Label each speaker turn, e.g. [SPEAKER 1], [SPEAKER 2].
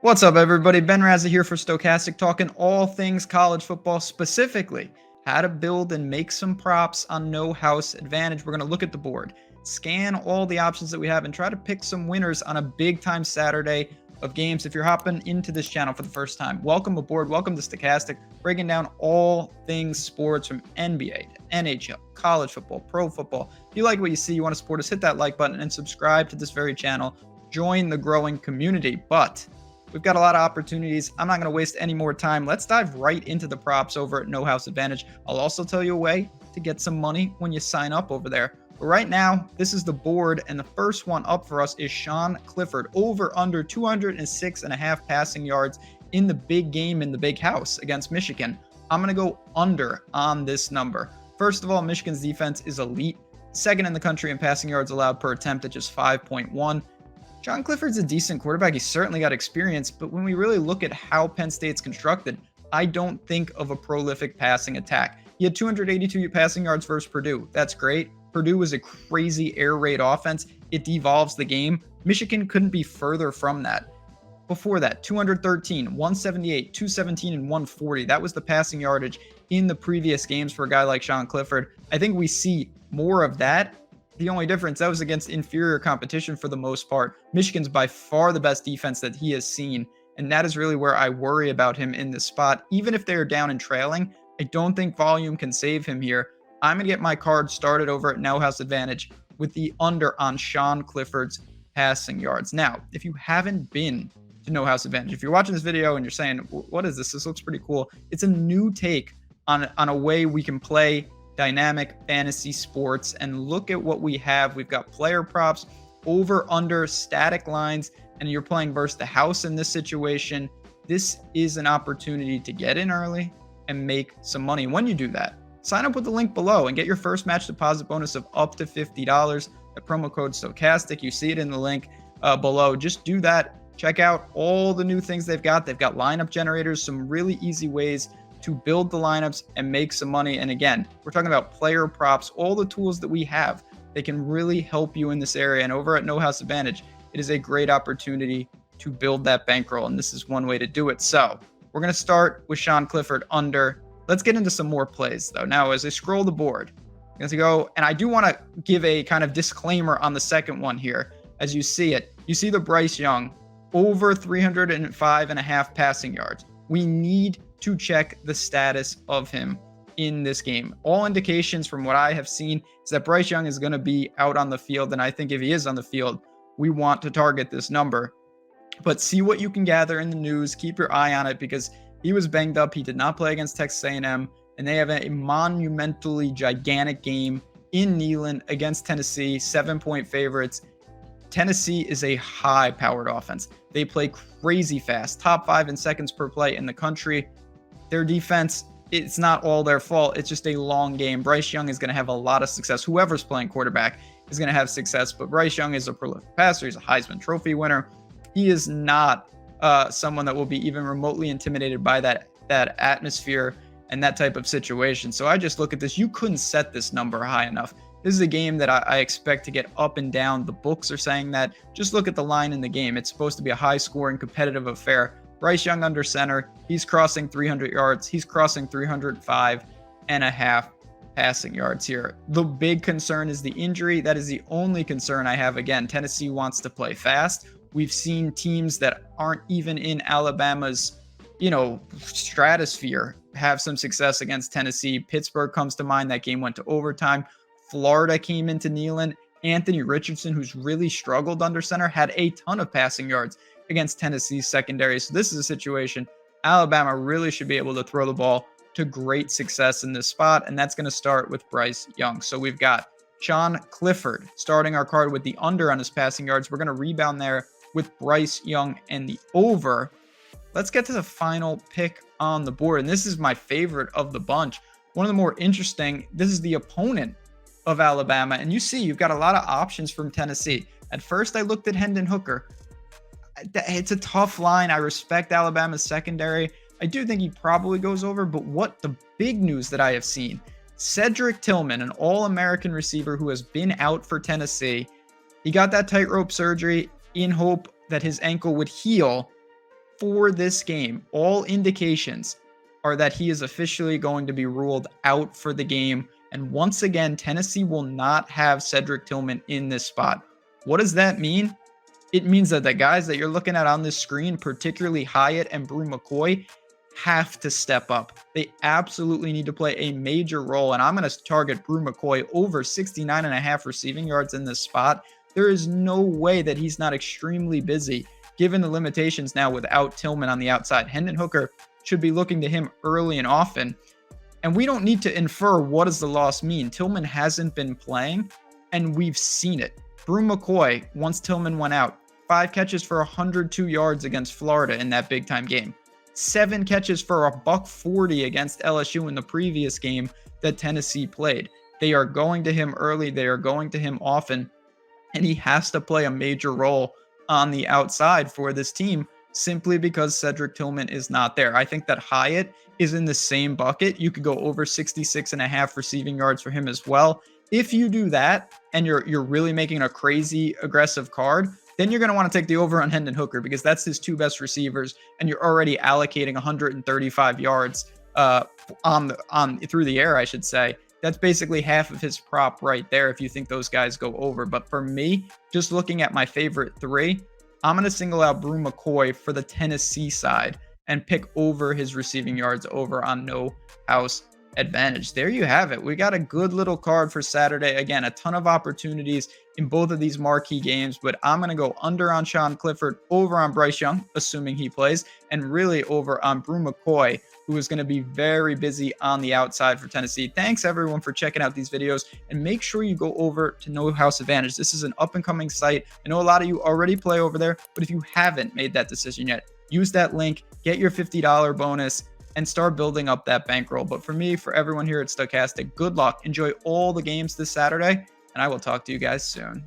[SPEAKER 1] What's up, everybody? Ben Rasa here for Stochastic, talking all things college football, specifically how to build and make some props on no house advantage. We're going to look at the board, scan all the options that we have, and try to pick some winners on a big time Saturday of games. If you're hopping into this channel for the first time, welcome aboard. Welcome to Stochastic, breaking down all things sports from NBA to NHL, college football, pro football. If you like what you see, you want to support us, hit that like button and subscribe to this very channel. Join the growing community. But we've got a lot of opportunities. I'm not going to waste any more time. Let's dive right into the props over at No House Advantage. I'll also tell you a way to get some money when you sign up over there. But right now, this is the board, and the first one up for us is Sean Clifford, over under 206.5 passing yards in the big game in the big house against Michigan. I'm going to go under on this number. First of all, Michigan's defense is elite, second in the country in passing yards allowed per attempt at just 5.1. Sean Clifford's a decent quarterback. He's certainly got experience, but when we really look at how Penn State's constructed, I don't think of a prolific passing attack. He had 282 passing yards versus Purdue. That's great. Purdue was a crazy air raid offense. It devolves the game. Michigan couldn't be further from that. Before that, 213, 178, 217, and 140. That was the passing yardage in the previous games for a guy like Sean Clifford. I think we see more of that. The only difference, that was against inferior competition for the most part. Michigan's by far the best defense that he has seen, and that is really where I worry about him in this spot. Even if they're down and trailing, I don't think volume can save him here. I'm going to get my card started over at No House Advantage with the under on Sean Clifford's passing yards. Now, if you haven't been to No House Advantage, if you're watching this video and you're saying, what is this? This looks pretty cool. It's a new take on a way we can play dynamic fantasy sports, and look at what we have. We've got player props, over, under, static lines, and you're playing versus the house in this situation. This is an opportunity to get in early and make some money. When you do that, sign up with the link below and get your first match deposit bonus of up to $50. The promo code Stochastic. You see it in the link below. Just do that. Check out all the new things they've got. They've got lineup generators, some really easy ways to build the lineups and make some money. And again, we're talking about player props, all the tools that we have. They can really help you in this area. And over at No House Advantage, it is a great opportunity to build that bankroll. And this is one way to do it. So we're going to start with Sean Clifford under. Let's get into some more plays though. Now, as I scroll the board, I'm going to go, and I do want to give a kind of disclaimer on the second one here. As you see it, you see the Bryce Young over 305.5 passing yards. We need to check the status of him in this game. All indications from what I have seen is that Bryce Young is going to be out on the field, and I think if he is on the field, we want to target this number. But see what you can gather in the news. Keep your eye on it because he was banged up. He did not play against Texas A&M, and they have a monumentally gigantic game in Neyland against Tennessee, 7-point favorites. Tennessee is a high-powered offense. They play crazy fast, top 5 in seconds per play in the country. Their defense, it's not all their fault. It's just a long game. Bryce Young is going to have a lot of success. Whoever's playing quarterback is going to have success, but Bryce Young is a prolific passer. He's a Heisman Trophy winner. He is not someone that will be even remotely intimidated by that atmosphere and that type of situation. So I just look at this. You couldn't set this number high enough. This is a game that I expect to get up and down. The books are saying that. Just look at the line in the game. It's supposed to be a high-scoring, competitive affair. Bryce Young under center. He's crossing 300 yards. He's crossing 305.5 passing yards here. The big concern is the injury. That is the only concern I have. Again, Tennessee wants to play fast. We've seen teams that aren't even in Alabama's, stratosphere have some success against Tennessee. Pittsburgh comes to mind. That game went to overtime. Florida came into Neyland. Anthony Richardson, who's really struggled under center, had a ton of passing yards against Tennessee's secondary. So this is a situation Alabama really should be able to throw the ball to great success in this spot, and that's going to start with Bryce Young. So we've got Sean Clifford starting our card with the under on his passing yards. We're going to rebound there with Bryce Young and the over. Let's get to the final pick on the board, and this is my favorite of the bunch. One of the more interesting, this is the opponent of Alabama, and you see you've got a lot of options from Tennessee. At first, I looked at Hendon Hooker. It's a tough line. I respect Alabama's secondary. I do think he probably goes over, but what the big news that I have seen, Cedric Tillman, an All-American receiver who has been out for Tennessee, he got that tightrope surgery in hope that his ankle would heal. for this game, all indications are that he is officially going to be ruled out for the game. And once again, Tennessee will not have Cedric Tillman in this spot. What does that mean? It means that the guys that you're looking at on this screen, particularly Hyatt and Bru McCoy, have to step up. They absolutely need to play a major role. And I'm going to target Bru McCoy over 69.5 receiving yards in this spot. There is no way that he's not extremely busy, given the limitations now without Tillman on the outside. Hendon Hooker should be looking to him early and often. And we don't need to infer what does the loss mean. Tillman hasn't been playing, and we've seen it. Bru McCoy, once Tillman went out, 5 catches for 102 yards against Florida in that big-time game. 7 catches for $140 against LSU in the previous game that Tennessee played. They are going to him early. They are going to him often. And he has to play a major role on the outside for this team simply because Cedric Tillman is not there. I think that Hyatt is in the same bucket. You could go over 66.5 receiving yards for him as well. If you do that and you're really making a crazy aggressive card, then you're going to want to take the over on Hendon Hooker because that's his 2 best receivers, and you're already allocating 135 yards through the air, I should say. That's basically half of his prop right there if you think those guys go over. But for me, just looking at my favorite 3, I'm going to single out Bru McCoy for the Tennessee side and pick over his receiving yards over on no house advantage. There you have it. We got a good little card for Saturday. Again, a ton of opportunities in both of these marquee games, but I'm going to go under on Sean Clifford, over on Bryce Young, assuming he plays, and really over on Bru McCoy, who is going to be very busy on the outside for Tennessee. Thanks everyone for checking out these videos, and make sure you go over to No House Advantage. This is an up and coming site. I know a lot of you already play over there, but if you haven't made that decision yet, use that link, get your $50 bonus, and start building up that bankroll. But for me, for everyone here at Stochastic, good luck. Enjoy all the games this Saturday, and I will talk to you guys soon.